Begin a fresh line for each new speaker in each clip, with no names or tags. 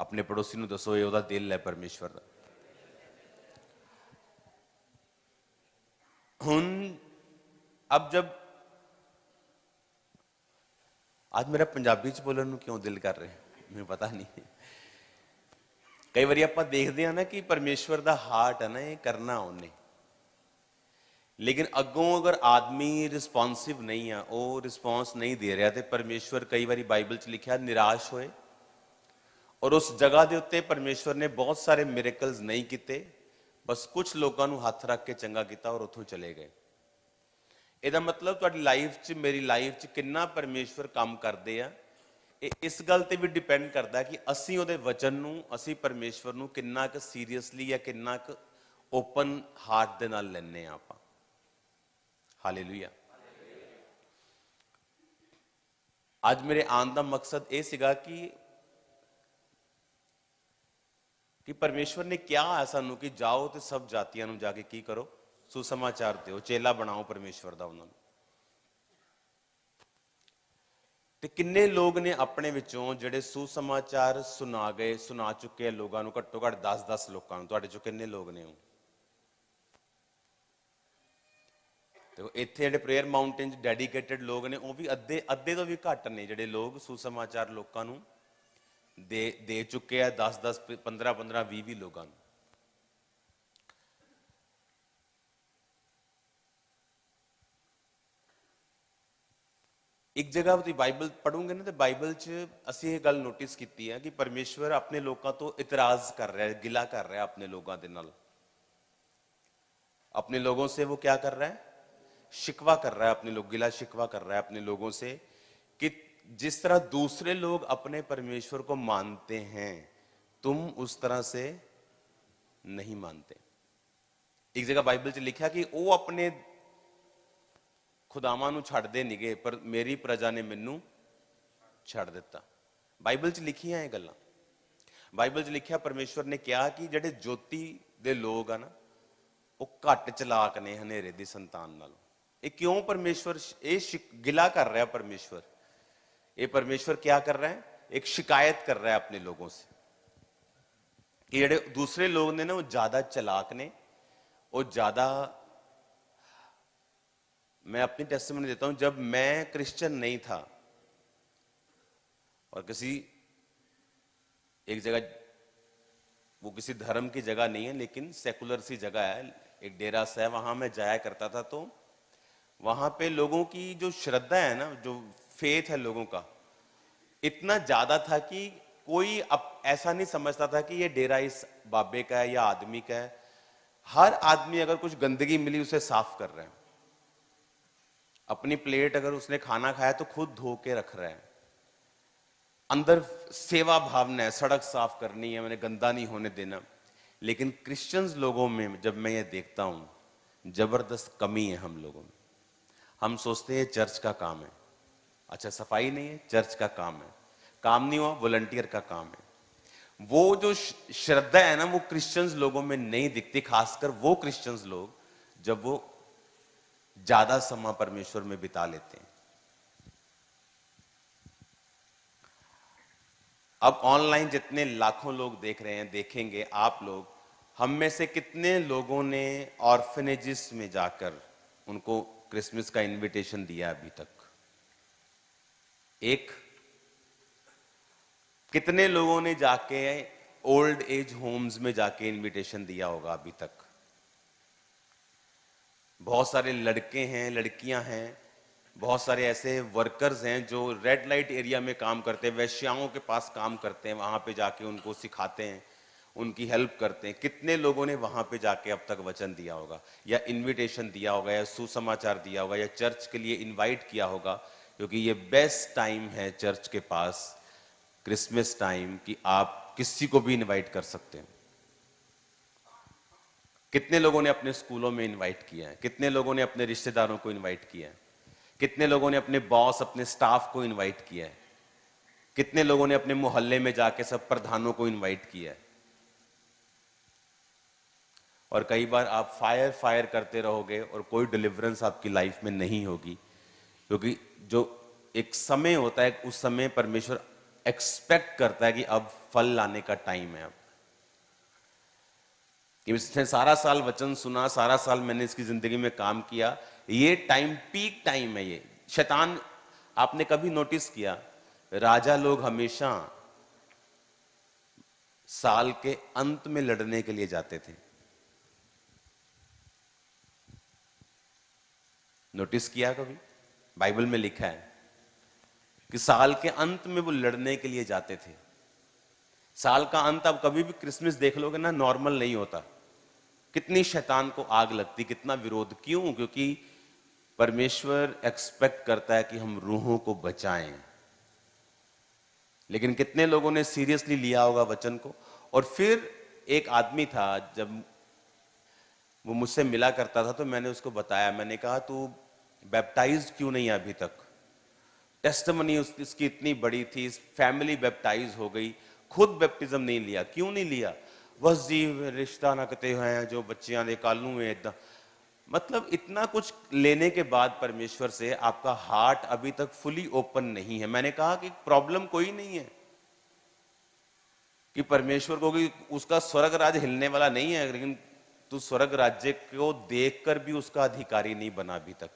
अपने पड़ोसी ਨੂੰ ਦੱਸੋ ਇਹ ਉਹਦਾ ਦਿਲ ਹੈ ਪਰਮੇਸ਼ਵਰ ਦਾ। ਹੁਣ अब जब आज मेरा पंजाबी च बोलने क्यों दिल कर रहे मैं पता नहीं। कई बार आप देखते हैं ना कि परमेश्वर का हार्ट है ना ये करना उन्हें, लेकिन अगों अगर आदमी रिस्पॉन्सिव नहीं है, वो रिस्पॉन्स नहीं दे रहा, तो परमेश्वर कई बार बाइबल च लिखा निराश होए और उस जगह के उत्ते परमेश्वर ने बहुत सारे मिरेकल्स नहीं किए, बस कुछ लोगों को हथ रख के चंगा किया और उतों चले गए। ਇਹਦਾ मतलब ਤੁਹਾਡੀ ਲਾਈਫ 'ਚ ਮੇਰੀ ਲਾਈਫ 'ਚ ਕਿੰਨਾ ਪਰਮੇਸ਼ਵਰ ਕੰਮ ਕਰਦੇ ਆ, ਇਹ ਇਸ ਗੱਲ ਤੇ ਵੀ ਡਿਪੈਂਡ ਕਰਦਾ ਕਿ ਅਸੀਂ ਉਹਦੇ ਵਚਨ ਨੂੰ, ਅਸੀਂ ਪਰਮੇਸ਼ਵਰ ਨੂੰ ਕਿੰਨਾ ਕੁ ਸੀਰੀਅਸਲੀ ਜਾਂ ਕਿੰਨਾ ਕੁ ਓਪਨ ਹਾਰਟ ਦੇ ਨਾਲ ਲੈਂਦੇ ਆ ਆਪਾਂ। ਹਾਲੇਲੂਇਆ। ਅੱਜ ਮੇਰੇ ਆਉਣ ਦਾ ਮਕਸਦ ਇਹ ਸੀਗਾ ਕਿ ਪਰਮੇਸ਼ਵਰ ਨੇ ਕਿਹਾ ਹੈ ਸਾਨੂੰ ਕਿ ਜਾਓ ਤੇ ਸਭ ਜਾਤੀਆਂ ਨੂੰ ਜਾ ਕੇ ਕੀ ਕਰੋ, सुसमाचार दो, चेला बनाओ परमेश्वर का उन्होंने। ते किन्ने लोग ने अपने विचों जिहड़े सुसमाचार सुना गए, सुना चुके लोगों को, घट्टो घट 10-10 लोगों को, तुहाडे चों किन्ने लोग ने? तो इत्थे जिहड़े प्रेयर माउंटेन डेडिकेटेड लोग ने वो भी अद्धे तो भी घट ने जिहड़े लोग सुसमाचार लोगों को दे चुके हैं, 10-10 15-15 20 लोगों को। एक जगह तुम बाइबल पढ़ोगे ना तो बाइबल च असी ये गल नोटिस की है कि परमेश्वर अपने लोगों तो इतराज कर रहा है, गिला कर रहा है अपने लोगों के नाल। अपने लोगों से वो क्या कर रहा है? शिकवा कर रहा है, अपने लोग गिला शिकवा कर रहा है अपने लोगों से कि जिस तरह दूसरे लोग अपने परमेश्वर को मानते हैं तुम उस तरह से नहीं मानते। एक जगह बाइबल च लिखा कि वो अपने खुदावां नूं छड्डदे नहीं गए पर मेरी प्रजा ने मैनू छड्ड दिता। बाइबल च लिखियां ये गल्लां। बाइबल च लिखिया परमेश्वर ने कहा कि जिहड़े ज्योति दे लोग आ ना वो घट चलाक ने हनेरे दी संतान नालों। ये क्यों परमेश्वर ये गिला कर रहा है? परमेश्वर ये परमेश्वर क्या कर रहा है? एक शिकायत कर रहा है अपने लोगों से कि जिहड़े दूसरे लोग ने ना वो ज्यादा चलाक ने, वो ज्यादा। मैं अपनी टेस्टिमनी देता हूं, जब मैं क्रिश्चियन नहीं था और किसी एक जगह, वो किसी धर्म की जगह नहीं है लेकिन सेकुलर सी जगह है, एक डेरा सा है, वहां मैं जाया करता था। तो वहां पे लोगों की जो श्रद्धा है ना, जो फेथ है लोगों का, इतना ज्यादा था कि कोई अब ऐसा नहीं समझता था कि ये डेरा इस बाबे का है या आदमी का है। हर आदमी अगर कुछ गंदगी मिली उसे साफ कर रहे हैं। अपनी प्लेट अगर उसने खाना खाया तो खुद धो के रख रहा है। अंदर सेवा भावना है, सड़क साफ करनी है, मैंने गंदा नहीं होने देना। लेकिन क्रिश्चियंस लोगों में जब मैं ये देखता हूं जबरदस्त कमी है हम लोगों में। हम सोचते हैं चर्च का काम है, अच्छा सफाई नहीं है, चर्च का काम है, काम नहीं हुआ वॉलंटियर का काम है। वो जो श्रद्धा है ना वो क्रिश्चियंस लोगों में नहीं दिखती, खासकर वो क्रिश्चियंस लोग जब वो ज्यादा समय परमेश्वर में बिता लेते हैं। अब ऑनलाइन जितने लाखों लोग देख रहे हैं, देखेंगे आप लोग, हम में से कितने लोगों ने ऑर्फनेजेस में जाकर उनको क्रिसमस का इनविटेशन दिया अभी तक? एक कितने लोगों ने जाके ओल्ड एज होम्स में जाके इनविटेशन दिया होगा अभी तक? बहुत सारे लड़के हैं, लड़कियां हैं, बहुत सारे ऐसे वर्कर्स हैं जो रेड लाइट एरिया में काम करते हैं, वैश्याओं के पास काम करते हैं, वहां पे जाके उनको सिखाते हैं, उनकी हेल्प करते हैं। कितने लोगों ने वहां पे जाके अब तक वचन दिया होगा या इनविटेशन दिया होगा या सुसमाचार दिया होगा या चर्च के लिए इनवाइट किया होगा? क्योंकि ये बेस्ट टाइम है चर्च के पास, क्रिसमस टाइम, कि आप किसी को भी इनवाइट कर सकते हैं। कितने लोगों ने अपने स्कूलों में इनवाइट किया है? कितने लोगों ने अपने रिश्तेदारों को इनवाइट किया है? कितने लोगों ने अपने बॉस, अपने स्टाफ को इनवाइट किया है? कितने लोगों ने अपने मोहल्ले में जाके सब प्रधानों को इनवाइट किया है? और कई बार आप फायर करते रहोगे और कोई डिलीवरेंस आपकी लाइफ में नहीं होगी, क्योंकि जो एक समय होता है उस समय परमेश्वर एक्सपेक्ट करता है कि अब फल लाने का टाइम है। अब कि इसने सारा साल वचन सुना, सारा साल मैंने इसकी जिंदगी में काम किया, ये टाइम पीक टाइम है। ये शैतान, आपने कभी नोटिस किया राजा लोग हमेशा साल के अंत में लड़ने के लिए जाते थे? नोटिस किया कभी? बाइबल में लिखा है कि साल के अंत में वो लड़ने के लिए जाते थे। साल का अंत, आप कभी भी क्रिसमस देख लोगे ना, नॉर्मल नहीं होता। कितनी शैतान को आग लगती, कितना विरोध। क्यों? क्योंकि परमेश्वर एक्सपेक्ट करता है कि हम रूहों को बचाएं। लेकिन कितने लोगों ने सीरियसली लिया होगा वचन को? और फिर एक आदमी था, जब वो मुझसे मिला करता था तो मैंने उसको बताया, मैंने कहा तू बैप्टाइज्ड क्यों नहीं है अभी तक? टेस्टिमनी उसकी इतनी बड़ी थी, फैमिली बैप्टाइज हो गई, खुद बैप्टिज्म नहीं लिया। क्यों नहीं लिया? बस जी रिश्ता ना करते हैं जो बच्चियां दे कालू में इतना। मतलब इतना कुछ लेने के बाद परमेश्वर से आपका हार्ट अभी तक फुली ओपन नहीं है। मैंने कहा कि प्रॉब्लम कोई नहीं है कि परमेश्वर को, कि उसका स्वर्ग राज्य हिलने वाला नहीं है, लेकिन तू स्वर्ग राज्य को देखकर भी उसका अधिकारी नहीं बना अभी तक।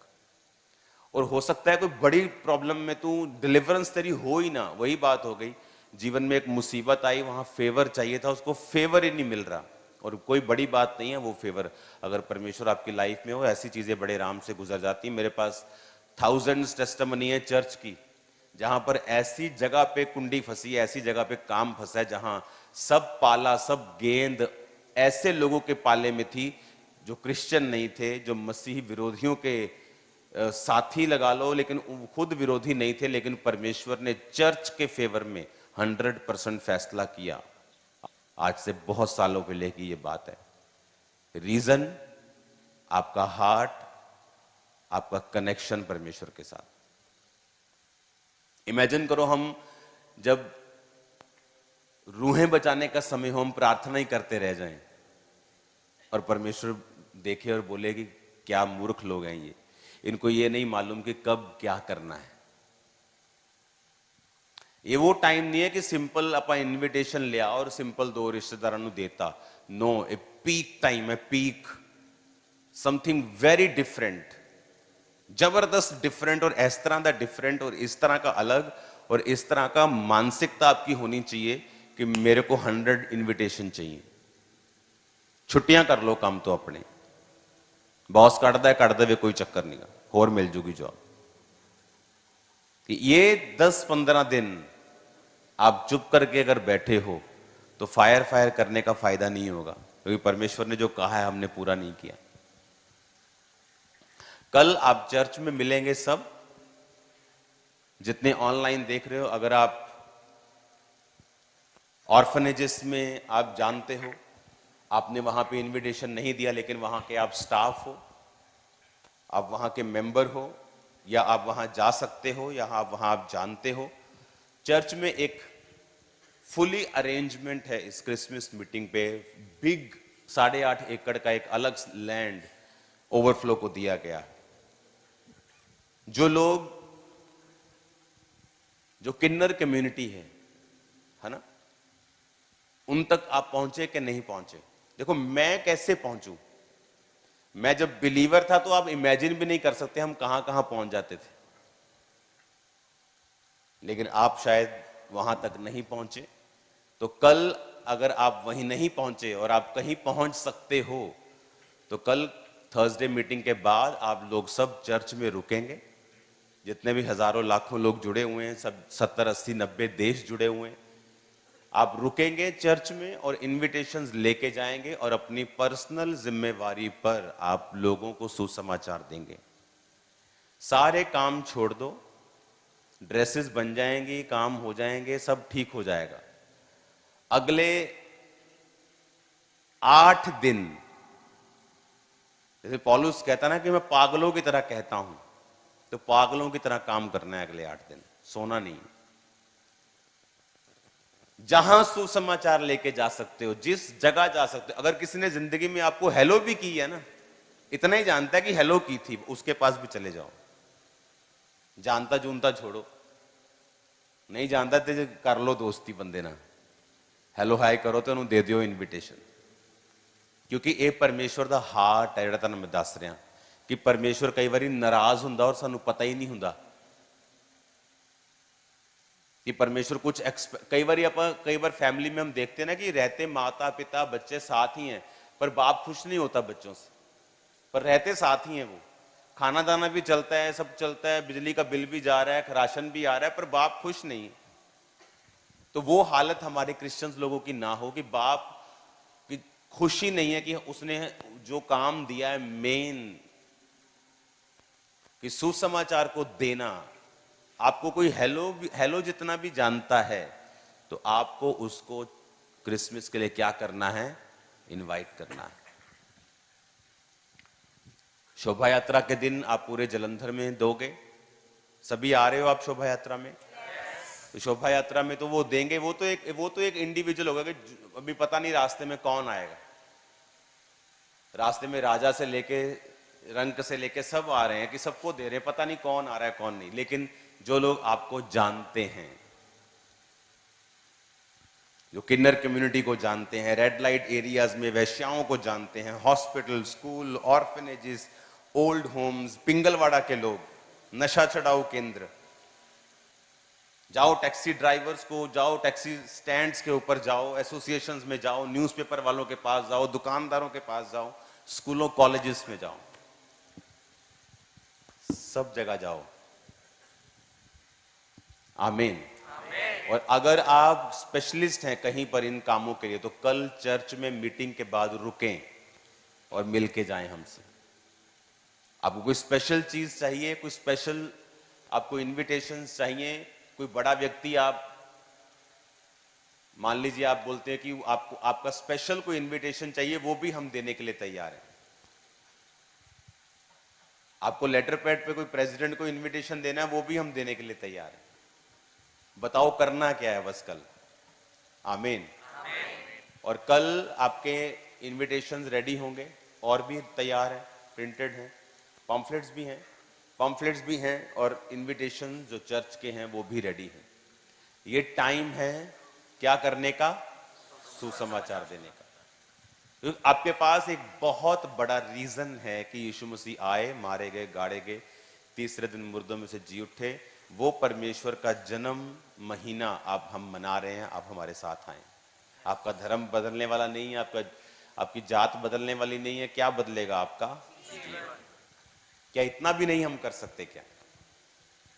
और हो सकता है कोई बड़ी प्रॉब्लम में तू, डिलीवरेंस तेरी हो ही ना। वही बात हो गई, जीवन में एक मुसीबत आई, वहां फेवर चाहिए था, उसको फेवर ही नहीं मिल रहा। और कोई बड़ी बात नहीं है वो फेवर, अगर परमेश्वर आपकी लाइफ में हो, ऐसी चीजें बड़े आराम से गुजर जाती हैं। मेरे पास थाउजेंड्स टेस्टिमनी है चर्च की, जहां पर ऐसी जगह पे कुंडी फंसी है, ऐसी जगह पे काम फंसा है, जहां सब पाला, सब गेंद ऐसे लोगों के पाले में थी जो क्रिश्चियन नहीं थे, जो मसीही विरोधियों के साथी लगा लो, लेकिन खुद विरोधी नहीं थे। लेकिन परमेश्वर ने चर्च के फेवर में 100% फैसला किया। आज से बहुत सालों पहले की ये बात है। रीजन आपका हार्ट, आपका कनेक्शन परमेश्वर के साथ। इमेजिन करो हम जब रूहें बचाने का समय हो, हम प्रार्थना ही करते रह जाएं और परमेश्वर देखे और बोले कि क्या मूर्ख लोग हैं ये, इनको ये नहीं मालूम कि कब क्या करना है। ये वो टाइम नहीं है कि सिंपल अपना इनविटेशन लिया और सिंपल दो रिश्तेदारों ਨੂੰ देता। नो, ए पीक टाइम है, पीक, समथिंग वेरी डिफरेंट, जबरदस्त डिफरेंट। और इस तरह का डिफरेंट और इस तरह का अलग और इस तरह का मानसिकता आपकी होनी चाहिए कि मेरे को 100 इनविटेशन चाहिए। छुट्टियां कर लो काम तो अपने, बॉस कट दे कोई चक्कर नहीं, होर मिल जूगी जॉब। ये 10-15 दिन आप चुप करके अगर बैठे हो तो फायर करने का फायदा नहीं होगा, क्योंकि परमेश्वर ने जो कहा है हमने पूरा नहीं किया। कल आप चर्च में मिलेंगे सब, जितने ऑनलाइन देख रहे हो। अगर आप ऑर्फनेजेस में आप जानते हो, आपने वहां पे इनविटेशन नहीं दिया, लेकिन वहां के आप स्टाफ हो, आप वहां के मेंबर हो, या आप वहां जा सकते हो, या आप वहां आप जानते हो, चर्च में एक फुली अरेंजमेंट है इस क्रिसमस मीटिंग पे। बिग 8.5 एकड़ का एक अलग लैंड ओवरफ्लो को दिया गया। जो लोग, जो किन्नर कम्युनिटी है ना, उन तक आप पहुंचे कि नहीं पहुंचे? देखो मैं कैसे पहुंचूं, मैं जब बिलीवर था तो आप इमेजिन भी नहीं कर सकते हम कहां कहां पहुंच जाते थे। लेकिन आप शायद वहां तक नहीं पहुंचे, तो कल अगर आप वहीं नहीं पहुंचे और आप कहीं पहुंच सकते हो, तो कल थर्सडे मीटिंग के बाद आप लोग सब चर्च में रुकेंगे। जितने भी हजारों लाखों लोग जुड़े हुए हैं, सब 70, 80, 90 देश जुड़े हुए हैं, आप रुकेंगे चर्च में और इनविटेशंस लेके जाएंगे और अपनी पर्सनल जिम्मेवारी पर आप लोगों को सुसमाचार देंगे। सारे काम छोड़ दो, ड्रेसेस बन जाएंगी, काम हो जाएंगे, सब ठीक हो जाएगा। अगले 8 दिन, जैसे पौलुस कहता ना कि मैं पागलों की तरह कहता हूं, तो पागलों की तरह काम करना है अगले 8 दिन, सोना नहीं। जहां सुसमाचार लेके जा सकते हो, जिस जगह जा सकते हो। अगर किसी ने जिंदगी में आपको हेलो भी की है ना, इतना ही जानता है कि हेलो की थी, उसके पास भी चले जाओ। जानता जूनता छोड़ो, नहीं जानता तो कर लो दोस्ती बंदे ना, ਹੈਲੋ ਹਾਈ ਕਰੋ ਤੇ ਉਹਨੂੰ ਦੇ ਦਿਓ ਇਨਵੀਟੇਸ਼ਨ। ਕਿਉਂਕਿ ਇਹ ਪਰਮੇਸ਼ਵਰ ਦਾ ਹਾਰਟ ਹੈ ਜਿਹੜਾ ਤੁਹਾਨੂੰ ਮੈਂ ਦੱਸ ਰਿਹਾ ਕਿ ਪਰਮੇਸ਼ਵਰ ਕਈ ਵਾਰੀ ਨਾਰਾਜ਼ ਹੁੰਦਾ ਔਰ ਸਾਨੂੰ ਪਤਾ ਹੀ ਨਹੀਂ ਹੁੰਦਾ कि परमेश्वर कुछ कई बार फैमिली में हम देखते हैं ना कि रहते माता पिता बच्चे साथ ही हैं पर बाप खुश नहीं होता बच्चों से, पर रहते साथ ही हैं, वो खाना दाना भी चलता है, सब चलता है, बिजली का बिल भी जा रहा है, राशन भी आ रहा है, पर बाप खुश नहीं है। तो वो हालत हमारे क्रिश्चियंस लोगों की ना हो कि बाप की खुशी नहीं है कि उसने जो काम दिया है मेन कि सुसमाचार को देना। आपको कोई हेलो जितना भी जानता है तो आपको उसको क्रिसमस के लिए क्या करना है, इनवाइट करना है। शोभा यात्रा के दिन आप पूरे जलंधर में दोगे, सभी आ रहे हो आप शोभा यात्रा में? तो शोभा यात्रा में तो वो देंगे, वो तो एक इंडिविजुअल होगा कि अभी पता नहीं रास्ते में कौन आएगा। रास्ते में राजा से लेके रंक से लेके सब आ रहे हैं कि सबको दे रहे हैं, पता नहीं कौन आ रहा है कौन नहीं, लेकिन जो लोग आपको जानते हैं, जो किन्नर कम्युनिटी को जानते हैं, रेड लाइट एरियाज में वैश्याओं को जानते हैं, hospital, school, orphanages, old Holmes, Pingalwara के लोग, नशा छुड़ाऊ केंद्र, जाओ टैक्सी ड्राइवर्स को, जाओ टैक्सी स्टैंड्स के ऊपर जाओ, एसोसिएशंस में जाओ, न्यूज़पेपर वालों के पास जाओ, दुकानदारों के पास जाओ, स्कूलों कॉलेजेस में जाओ, सब जगह जाओ। आमीन। और अगर आप स्पेशलिस्ट हैं कहीं पर इन कामों के लिए तो कल चर्च में मीटिंग के बाद रुकें और मिलके जाएं हमसे। आपको कोई स्पेशल चीज चाहिए, कोई स्पेशल आपको इनविटेशन चाहिए, कोई बड़ा व्यक्ति आप मान लीजिए आप बोलते हैं कि आपको आपका स्पेशल कोई इनविटेशन चाहिए, वो भी हम देने के लिए तैयार हैं। आपको लेटर पैड पे कोई प्रेसिडेंट को इनविटेशन देना है, वो भी हम देने के लिए तैयार हैं। बताओ करना क्या है बस कल। आमीन। और कल आपके इनविटेशंस रेडी होंगे और भी तैयार हैं, प्रिंटेड हैं, पम्फलेट्स भी हैं और इनविटेशन जो चर्च के हैं वो भी रेडी हैं। ये टाइम है क्या करने का, सुसमाचार देने का। तो आपके पास एक बहुत बड़ा रीजन है कि यीशु मसीह आए, मारे गए, गाड़े गए, तीसरे दिन मुर्दों में से जी उठे। वो परमेश्वर का जन्म महीना आप हम मना रहे हैं, आप हमारे साथ आए। आपका धर्म बदलने वाला नहीं है, आपकी जात बदलने वाली नहीं है। क्या बदलेगा आपका जीवन। क्या इतना भी नहीं हम कर सकते क्या?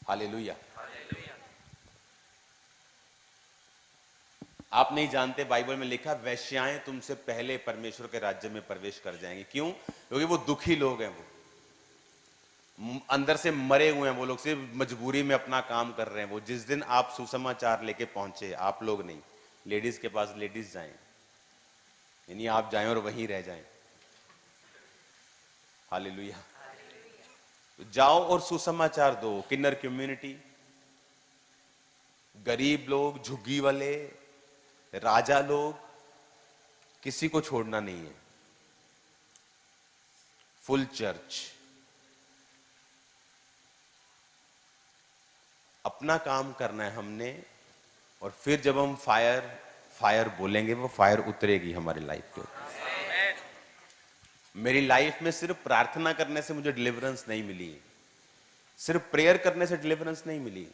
हालेलुया। आप नहीं जानते, बाइबल में लिखा वैश्याएं तुमसे पहले परमेश्वर के राज्य में प्रवेश कर जाएंगे। क्यों? क्योंकि वो दुखी लोग हैं, वो अंदर से मरे हुए हैं, वो लोग सिर्फ मजबूरी में अपना काम कर रहे हैं। वो जिस दिन आप सुसमाचार लेके पहुंचे, आप लोग नहीं, लेडीज के पास लेडीज जाएं, यानी आप जाएं और वहीं रह जाएं। हालेलुया। जाओ और सुसमाचार दो। किन्नर कम्युनिटी, गरीब लोग, झुग्गी वाले, राजा लोग, किसी को छोड़ना नहीं है। फुल चर्च अपना काम करना है हमने। और फिर जब हम फायर बोलेंगे, वो फायर उतरेगी हमारी लाइफ के ऊपर। मेरी लाइफ में सिर्फ प्रार्थना करने से मुझे डिलीवरेंस नहीं मिली, सिर्फ प्रेयर करने से डिलीवरेंस नहीं मिली।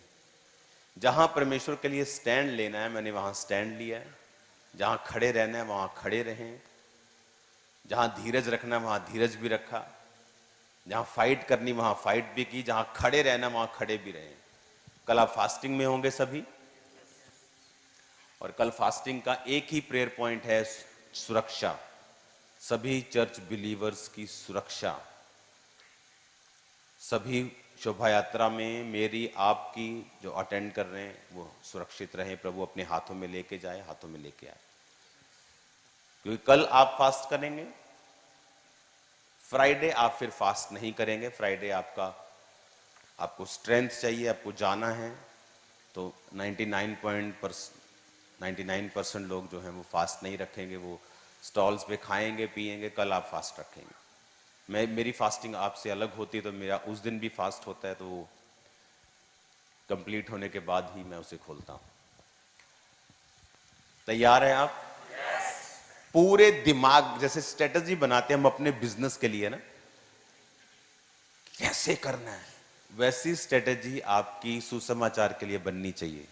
जहां परमेश्वर के लिए स्टैंड लेना है, मैंने वहां स्टैंड लिया है। जहां खड़े रहना है वहां खड़े रहें। जहां धीरज रखना है वहां धीरज भी रखा। जहां फाइट करनी वहां फाइट भी की। जहां खड़े रहना वहां खड़े भी रहे। कल आप फास्टिंग में होंगे सभी, और कल फास्टिंग का एक ही प्रेयर पॉइंट है, सुरक्षा। सभी चर्च बिलीवर्स की सुरक्षा। सभी शोभा यात्रा में मेरी आपकी जो अटेंड कर रहे हैं वो सुरक्षित रहें। प्रभु अपने हाथों में लेके जाए, हाथों में लेके आए। क्योंकि कल आप फास्ट करेंगे, फ्राइडे आप फिर फास्ट नहीं करेंगे। फ्राइडे आपको स्ट्रेंथ चाहिए, आपको जाना है। तो 99% लोग जो हैं वो फास्ट नहीं रखेंगे, वो स्टॉल्स पे खाएंगे पिएंगे। कल आप फास्ट रखेंगे। मेरी फास्टिंग आपसे अलग होती है, तो मेरा उस दिन भी फास्ट होता है। तो कंप्लीट होने के बाद ही मैं उसे खोलता हूं। तैयार हैं आप? पूरे दिमाग, जैसे स्ट्रेटजी बनाते हैं हम अपने बिजनेस के लिए ना, कैसे करना है, वैसी स्ट्रेटजी आपकी सुसमाचार के लिए बननी चाहिए।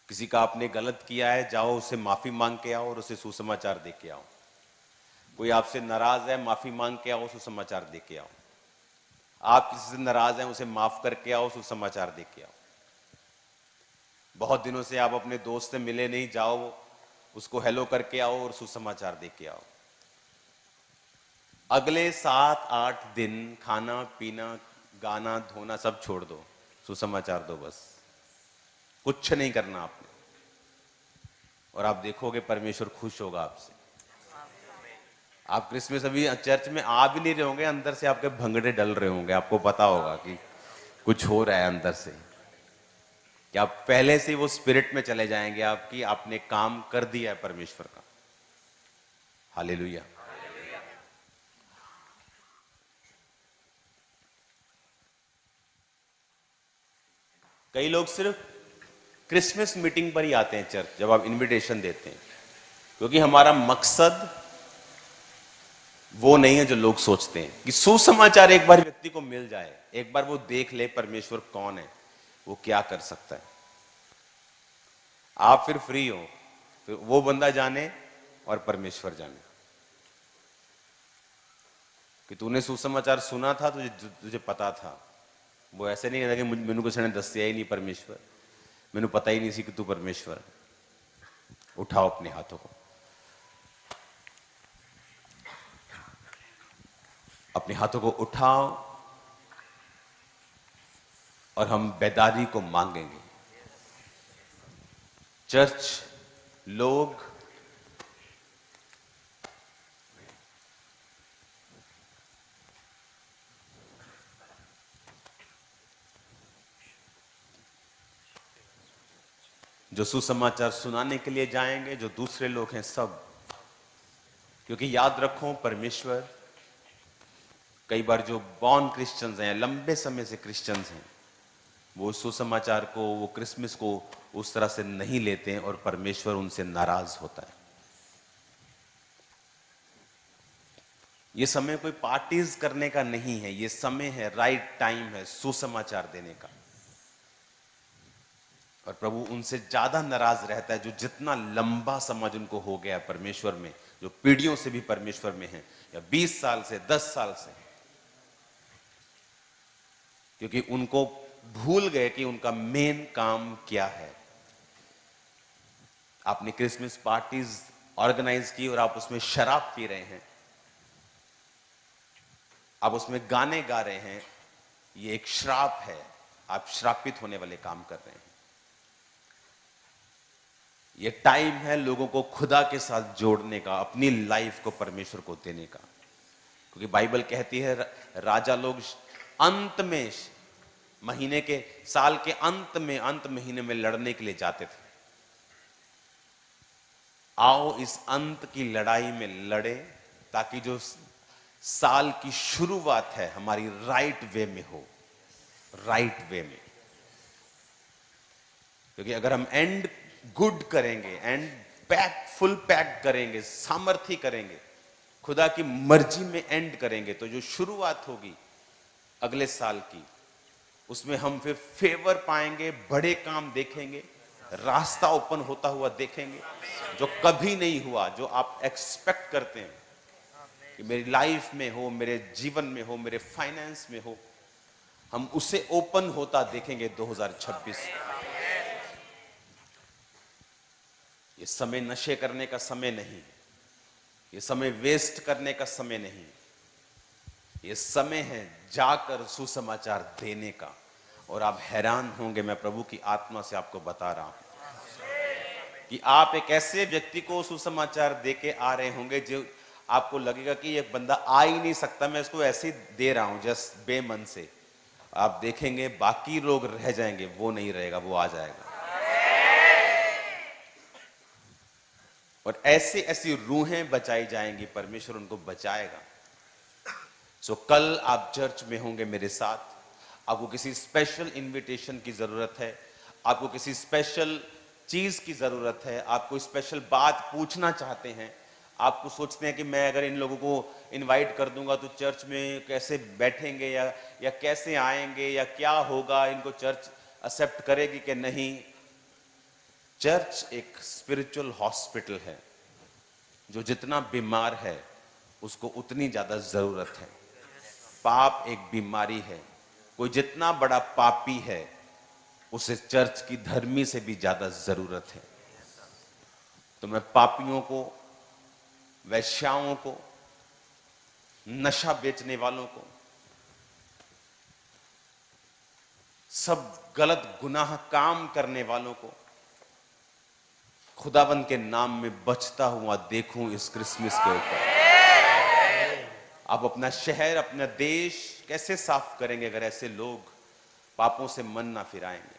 किसी का आपने गलत किया है, जाओ उसे माफी मांग के आओ और उसे सुसमाचार दे के आओ। कोई आपसे नाराज है, माफी मांग के आओ, सुसमाचार दे के आओ। आप किसी से नाराज हैं, उसे माफ करके आओ, सुसमाचार दे के आओ। बहुत दिनों से आप अपने दोस्त से मिले नहीं, जाओ उसको हेलो करके आओ और सुसमाचार दे के आओ। अगले 7-8 दिन खाना पीना गाना धोना सब छोड़ दो, सुसमाचार दो बस, कुछ नहीं करना आपने, और आप देखोगे परमेश्वर खुश होगा आपसे। आप क्रिसमस अभी चर्च में आ भी नहीं रहे होंगे, अंदर से आपके भंगड़े डल रहे होंगे, आपको पता होगा कि कुछ हो रहा है अंदर से, कि आप पहले से वो स्पिरिट में चले जाएंगे आपकी, आपने काम कर दिया है परमेश्वर का। हालेलुया। कई लोग सिर्फ क्रिसमस मीटिंग पर ही आते हैं चर्च, जब आप इनविटेशन देते हैं, क्योंकि हमारा मकसद वो नहीं है जो लोग सोचते हैं कि सुसमाचार एक बार व्यक्ति को मिल जाए, एक बार वो देख ले परमेश्वर कौन है, वो क्या कर सकता है, आप फिर फ्री हो, फिर वो बंदा जाने और परमेश्वर जाने कि तूने सुसमाचार सुना था, तुझे पता था। वो ऐसे नहीं कहता कि मैनू किसी ने दसिया ही नहीं परमेश्वर, मैनू पता ही नहीं सी कि तू परमेश्वर। उठाओ अपने हाथों को, अपने हाथों को उठाओ और हम बेदारी को मांगेंगे। चर्च लोग जो सुसमाचार सुनाने के लिए जाएंगे, जो दूसरे लोग हैं सब, क्योंकि याद रखो परमेश्वर, कई बार जो बॉर्न क्रिश्चियंस हैं, लंबे समय से क्रिश्चियंस हैं, वो सुसमाचार को, वो क्रिसमस को उस तरह से नहीं लेते हैं और परमेश्वर उनसे नाराज होता है। ये समय कोई पार्टीज करने का नहीं है, ये समय है, राइट टाइम है सुसमाचार देने का। और प्रभु उनसे ज्यादा नाराज रहता है जो जितना लंबा समझ उनको हो गया परमेश्वर में, जो पीढ़ियों से भी परमेश्वर में है, या 20 साल से, 10 साल से, क्योंकि उनको भूल गए कि उनका मेन काम क्या है। आपने क्रिसमस पार्टीज ऑर्गेनाइज की और आप उसमें शराब पी रहे हैं, आप उसमें गाने गा रहे हैं, ये एक श्राप है, आप श्रापित होने वाले काम कर रहे हैं। ये टाइम है लोगों को खुदा के साथ जोड़ने का, अपनी लाइफ को परमेश्वर को देने का, क्योंकि बाइबल कहती है राजा लोग अंत में, महीने के, साल के अंत महीने में लड़ने के लिए जाते थे। आओ इस अंत की लड़ाई में लड़े, ताकि जो साल की शुरुआत है हमारी राइट वे में हो, राइट वे में। क्योंकि अगर हम एंड गुड करेंगे, एंड पैक, फुल पैक करेंगे, सामर्थ्य करेंगे, खुदा की मर्जी में एंड करेंगे, तो जो शुरुआत होगी अगले साल की, उसमें हम फिर फेवर पाएंगे, बड़े काम देखेंगे, रास्ता ओपन होता हुआ देखेंगे, जो कभी नहीं हुआ, जो आप एक्सपेक्ट करते हैं कि मेरी लाइफ में हो, मेरे जीवन में हो, मेरे फाइनेंस में हो, हम उसे ओपन होता देखेंगे 2026। ये समय नशे करने का समय नहीं, ये समय वेस्ट करने का समय नहीं, ये समय है जाकर सुसमाचार देने का। और आप हैरान होंगे, मैं प्रभु की आत्मा से आपको बता रहा हूं कि आप एक ऐसे व्यक्ति को सुसमाचार देके आ रहे होंगे जो आपको लगेगा कि ये बंदा आ ही नहीं सकता, मैं इसको ऐसे ही दे रहा हूं जस्ट बेमन से। आप देखेंगे बाकी लोग रह जाएंगे, वो नहीं रहेगा, वो आ जाएगा। और ऐसी ऐसी रूहें बचाई जाएंगी, परमेश्वर उनको बचाएगा। सो कल आप चर्च में होंगे मेरे साथ, आपको किसी स्पेशल इनविटेशन की जरूरत है, आपको किसी स्पेशल चीज की जरूरत है, आपको स्पेशल बात पूछना चाहते हैं, आपको सोचते हैं कि मैं अगर इन लोगों को इनवाइट कर दूंगा तो चर्च में कैसे बैठेंगे या कैसे आएंगे या क्या होगा, इनको चर्च एक्सेप्ट करेगी कि नहीं। चर्च एक स्पिरिचुअल हॉस्पिटल है, जो जितना बीमार है उसको उतनी ज्यादा जरूरत है। पाप एक बीमारी है, कोई जितना बड़ा पापी है उसे चर्च की धर्मी से भी ज्यादा जरूरत है। तो मैं पापियों को, वैश्याओं को, नशा बेचने वालों को, सब गलत गुनाह काम करने वालों को खुदावंद के नाम में बचता हुआ देखूं इस क्रिसमस के ऊपर। आप अपना शहर, अपना देश कैसे साफ करेंगे अगर ऐसे लोग पापों से मन ना फिराएंगे।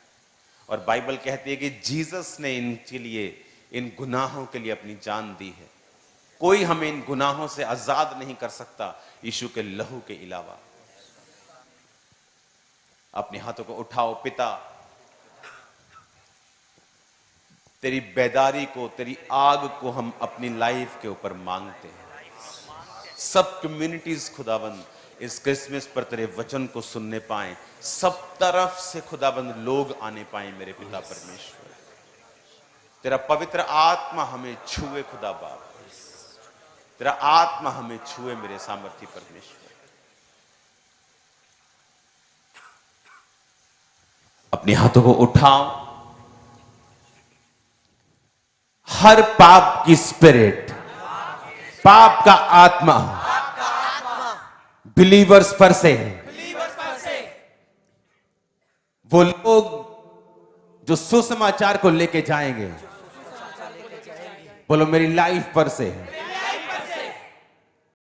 और बाइबल कहती है कि जीसस ने इनके लिए, इन गुनाहों के लिए अपनी जान दी है। कोई हमें इन गुनाहों से आजाद नहीं कर सकता यीशु के लहू के अलावा। अपने हाथों को उठाओ। पिता, तेरी बेदारी को, तेरी आग को हम अपनी लाइफ के ऊपर मांगते हैं। सब कम्युनिटीज खुदाबंद इस क्रिसमस पर तेरे वचन को सुनने पाए, सब तरफ से खुदाबंद लोग आने पाए। मेरे पिता परमेश्वर, तेरा पवित्र आत्मा हमें छुए खुदा बाप, तेरा आत्मा हमें छुए मेरे सामर्थी परमेश्वर। अपने हाथों को उठाओ। हर पाप की स्पिरिट, पाप का आत्मा बिलीवर्स पर से, वो लोग जो सुसमाचार को लेके जाएंगे, बोलो मेरी लाइफ पर से